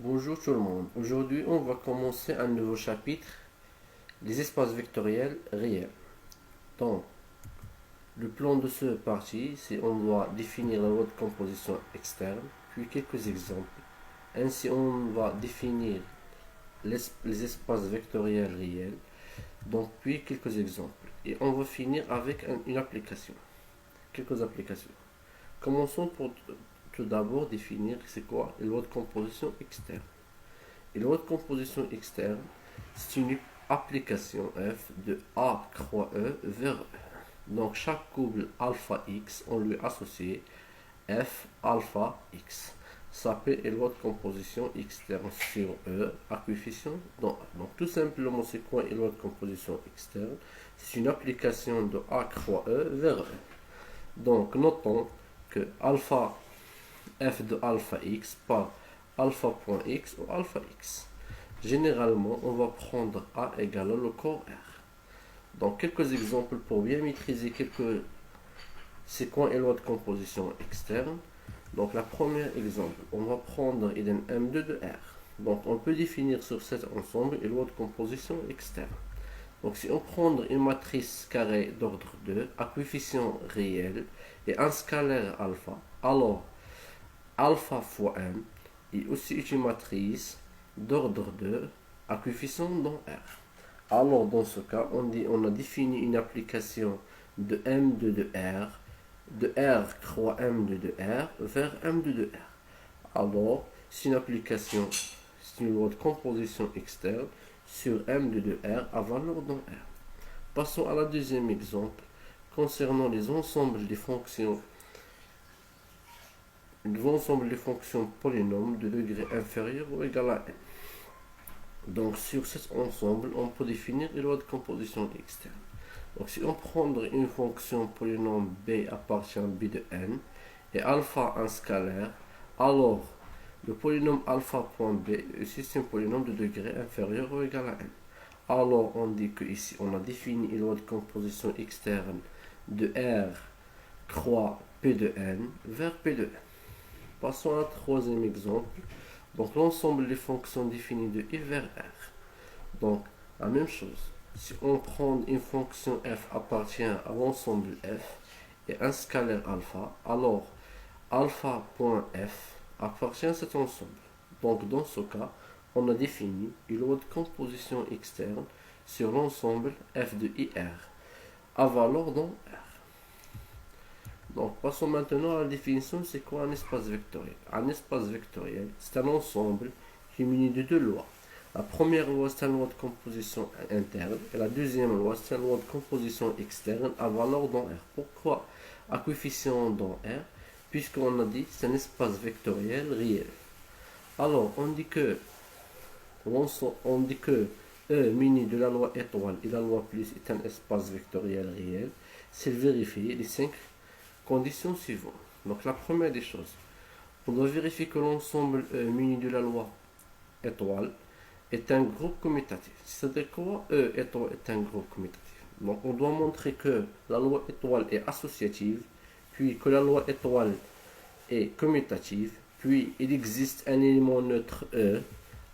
Bonjour tout le monde. Aujourd'hui, on va commencer un nouveau chapitre, les espaces vectoriels réels. Donc, le plan de ce parti, c'est on doit définir la loi de composition externe, puis quelques exemples. Ainsi, on va définir les espaces vectoriels réels, donc puis quelques exemples. Et on va finir avec une application, quelques applications. Commençons pour tout d'abord définir c'est quoi la loi de composition externe. Et la loi de composition externe, c'est une application f de A croix E vers E. Donc chaque couple alpha x, on lui associe f alpha x. Ça s'appelle la loi de composition externe sur E à coefficient dans E. Donc tout simplement, c'est quoi la loi de composition externe? C'est une application de A croix E vers E. Donc notons que alpha f de alpha x par alpha.x ou alpha x. Généralement, on va prendre A égale le corps R. Donc, quelques exemples pour bien maîtriser quelques séquences et lois de composition externe. Donc, la première exemple, on va prendre iden M2 de R. Donc, on peut définir sur cet ensemble une loi de composition externe. Donc, si on prend une matrice carrée d'ordre 2 à coefficient réel et un scalaire alpha, alors alpha fois m est aussi une matrice d'ordre 2 à coefficient dans R. Alors dans ce cas, on a défini une application de M2 de R, de R croix M2 de R vers M2 de R. Alors, c'est une application, c'est une loi de composition externe sur M2 de R à valeur dans R. Passons à la deuxième exemple concernant les ensembles des fonctions polynômes de degré inférieur ou égal à n. Donc sur cet ensemble, on peut définir une loi de composition externe. Donc si on prend une fonction polynôme b appartient à b de n et alpha un scalaire, alors le polynôme alpha.b est un polynôme de degré inférieur ou égal à n. Alors on dit que ici on a défini une loi de composition externe de R croix p de n vers p de n. Passons à un troisième exemple. Donc l'ensemble des fonctions définies de I vers R. Donc la même chose. Si on prend une fonction f appartient à l'ensemble f et un scalaire alpha, alors alpha.f appartient à cet ensemble. Donc dans ce cas, on a défini une loi de composition externe sur l'ensemble f de IR à valeur dans R. Donc, passons maintenant à la définition, c'est quoi un espace vectoriel? Un espace vectoriel, c'est un ensemble qui est muni de deux lois. La première loi, c'est une loi de composition interne, et la deuxième loi, c'est une loi de composition externe à valeur dans R. Pourquoi à coefficient dans R? Puisqu'on a dit c'est un espace vectoriel réel. Alors, on dit que E muni de la loi étoile et la loi plus est un espace vectoriel réel. C'est vérifier les 5 conditions suivantes. Donc la première des choses, on doit vérifier que l'ensemble muni de la loi étoile est un groupe commutatif. C'est-à-dire quoi E étoile est un groupe commutatif. Donc on doit montrer que la loi étoile est associative, puis que la loi étoile est commutative, puis il existe un élément neutre E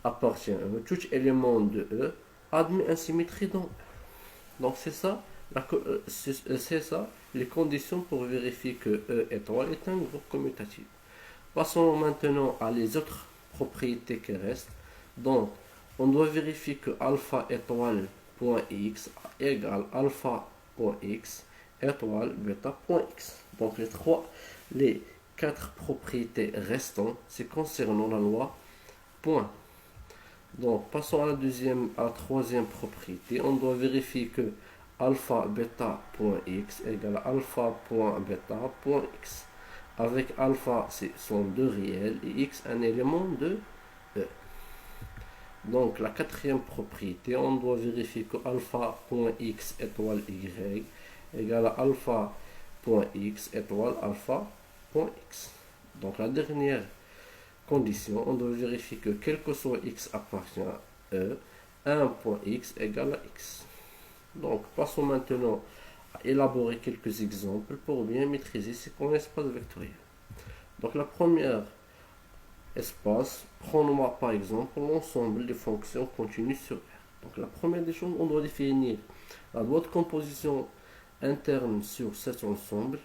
appartient à E. Tout élément de E admet une symétrie dans E. Donc c'est ça les conditions pour vérifier que E étoile est un groupe commutatif. Passons maintenant à les autres propriétés qui restent. Donc, on doit vérifier que alpha étoile.x égale alpha.x étoile bêta.x. Donc, les quatre propriétés restantes, c'est concernant la loi point. Donc, passons à la troisième propriété. On doit vérifier que alpha bêta.x égale alpha.bêta.x. Avec alpha, ce sont deux réels et x un élément de E. Donc, la quatrième propriété, on doit vérifier que alpha.x étoile y égale alpha.x étoile alpha.x. Donc, la dernière condition, on doit vérifier que quel que soit x appartient à E, 1.x égale à x. Donc, passons maintenant à élaborer quelques exemples pour bien maîtriser ce qu'on espace vectoriel. Donc, la première espace, prends-moi par exemple l'ensemble des fonctions continues sur R. Donc la première des choses, on doit définir la loi de composition interne sur cet ensemble.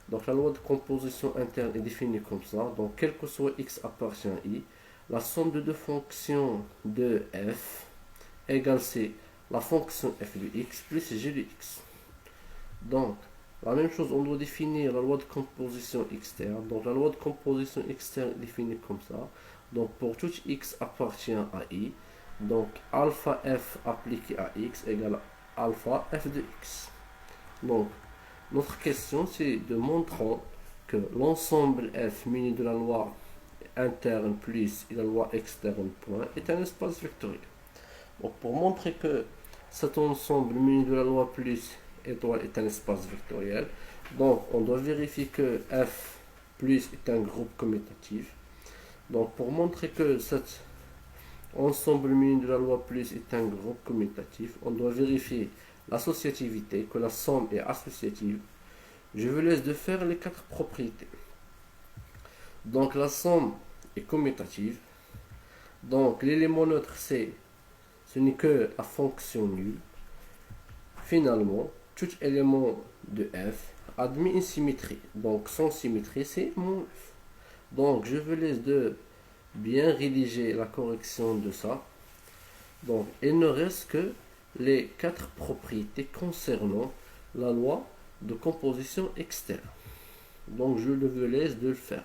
Donc la loi de composition interne est définie comme ça. Donc quel que soit x appartient à i, la somme de deux fonctions de f égale c'est la fonction f de x plus g de x. Donc la même chose, on doit définir la loi de composition externe. Donc la loi de composition externe est définie comme ça. Donc pour tout x appartient à i, donc alpha f appliqué à x égale alpha f de x. Donc notre question c'est de montrer que l'ensemble f muni de la loi interne plus la loi externe point est un espace vectoriel. Donc pour montrer que cet ensemble muni de la loi plus étoile est un espace vectoriel, donc on doit vérifier que f plus est un groupe commutatif. Donc pour montrer que cet ensemble muni de la loi plus est un groupe commutatif, on doit vérifier l'associativité, que la somme est associative. Je vous laisse de faire les quatre propriétés. Donc la somme est commutative. Donc l'élément neutre ce n'est que la fonction nulle. Finalement, tout élément de f admet une symétrie. Donc sans symétrie, c'est mon f. Donc je vous laisse de bien rédiger la correction de ça. Donc il ne reste que les quatre propriétés concernant la loi de composition externe. Donc je vous laisse de le faire.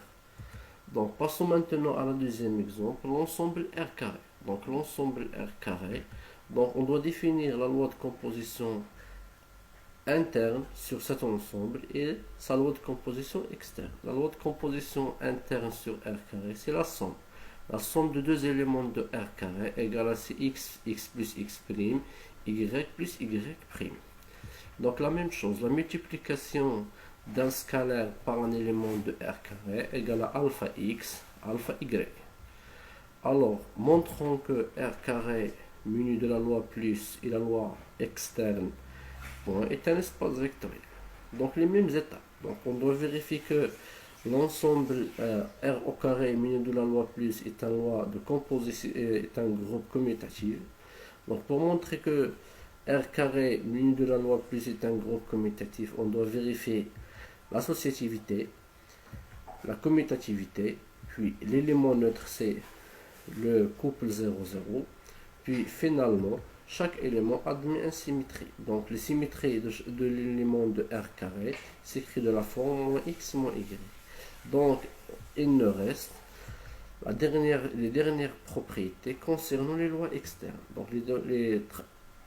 Donc passons maintenant à la deuxième exemple, l'ensemble R carré. Donc l'ensemble R carré, donc on doit définir la loi de composition interne sur cet ensemble et sa loi de composition externe. La loi de composition interne sur R carré, c'est la somme. La somme de deux éléments de R carré égale à x plus x prime, y plus y prime. Donc la même chose, la multiplication d'un scalaire par un élément de R carré égale à alpha x, alpha y. Alors, montrons que R carré muni de la loi plus et la loi externe est un espace vectoriel. Donc les mêmes étapes. Donc on doit vérifier que l'ensemble R au carré muni de la loi plus est une loi de composition, est un groupe commutatif. Donc pour montrer que R carré muni de la loi plus est un groupe commutatif, on doit vérifier l'associativité, la commutativité, puis l'élément neutre c'est le couple 0,0, puis finalement chaque élément admet une symétrie. Donc les symétries de l'élément de R carré s'écrit de la forme moins x moins y. Donc il ne reste les dernières propriétés concernant les lois externes. Donc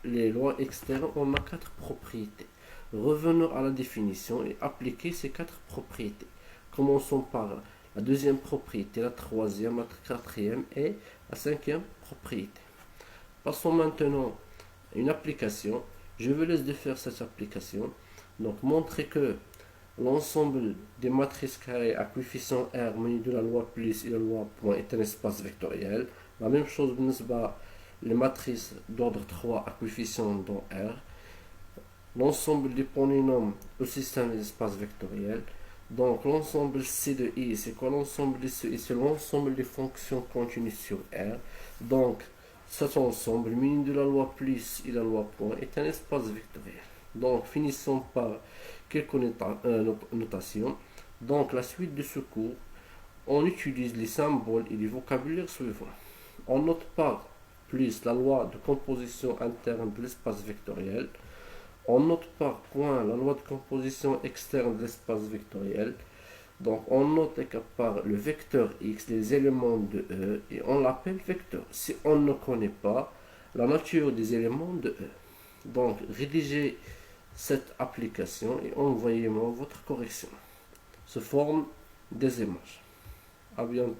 les lois externes, on a quatre propriétés. Revenons à la définition et appliquer ces quatre propriétés. Commençons par la deuxième propriété, la troisième, la quatrième et la cinquième propriété. Passons maintenant à une application. Je vous laisse de faire cette application. Donc montrer que l'ensemble des matrices carrées à coefficient R muni de la loi plus et la loi point est un espace vectoriel. La même chose les matrices d'ordre 3 à coefficient dans R. L'ensemble des polynômes au système des espaces vectoriels. Donc l'ensemble C de I, c'est quoi l'ensemble de I? C'est l'ensemble des fonctions continues sur R. Donc cet ensemble muni de la loi plus et la loi point est un espace vectoriel. Donc finissons par quelques notations. Donc la suite de ce cours, on utilise les symboles et les vocabulaires suivants. On note par plus la loi de composition interne de l'espace vectoriel. On note par point la loi de composition externe de l'espace vectoriel. Donc on note par le vecteur x les éléments de E et on l'appelle vecteur si on ne connaît pas la nature des éléments de E. Donc rédigez cette application et envoyez-moi votre correction sous forme des images. À bientôt.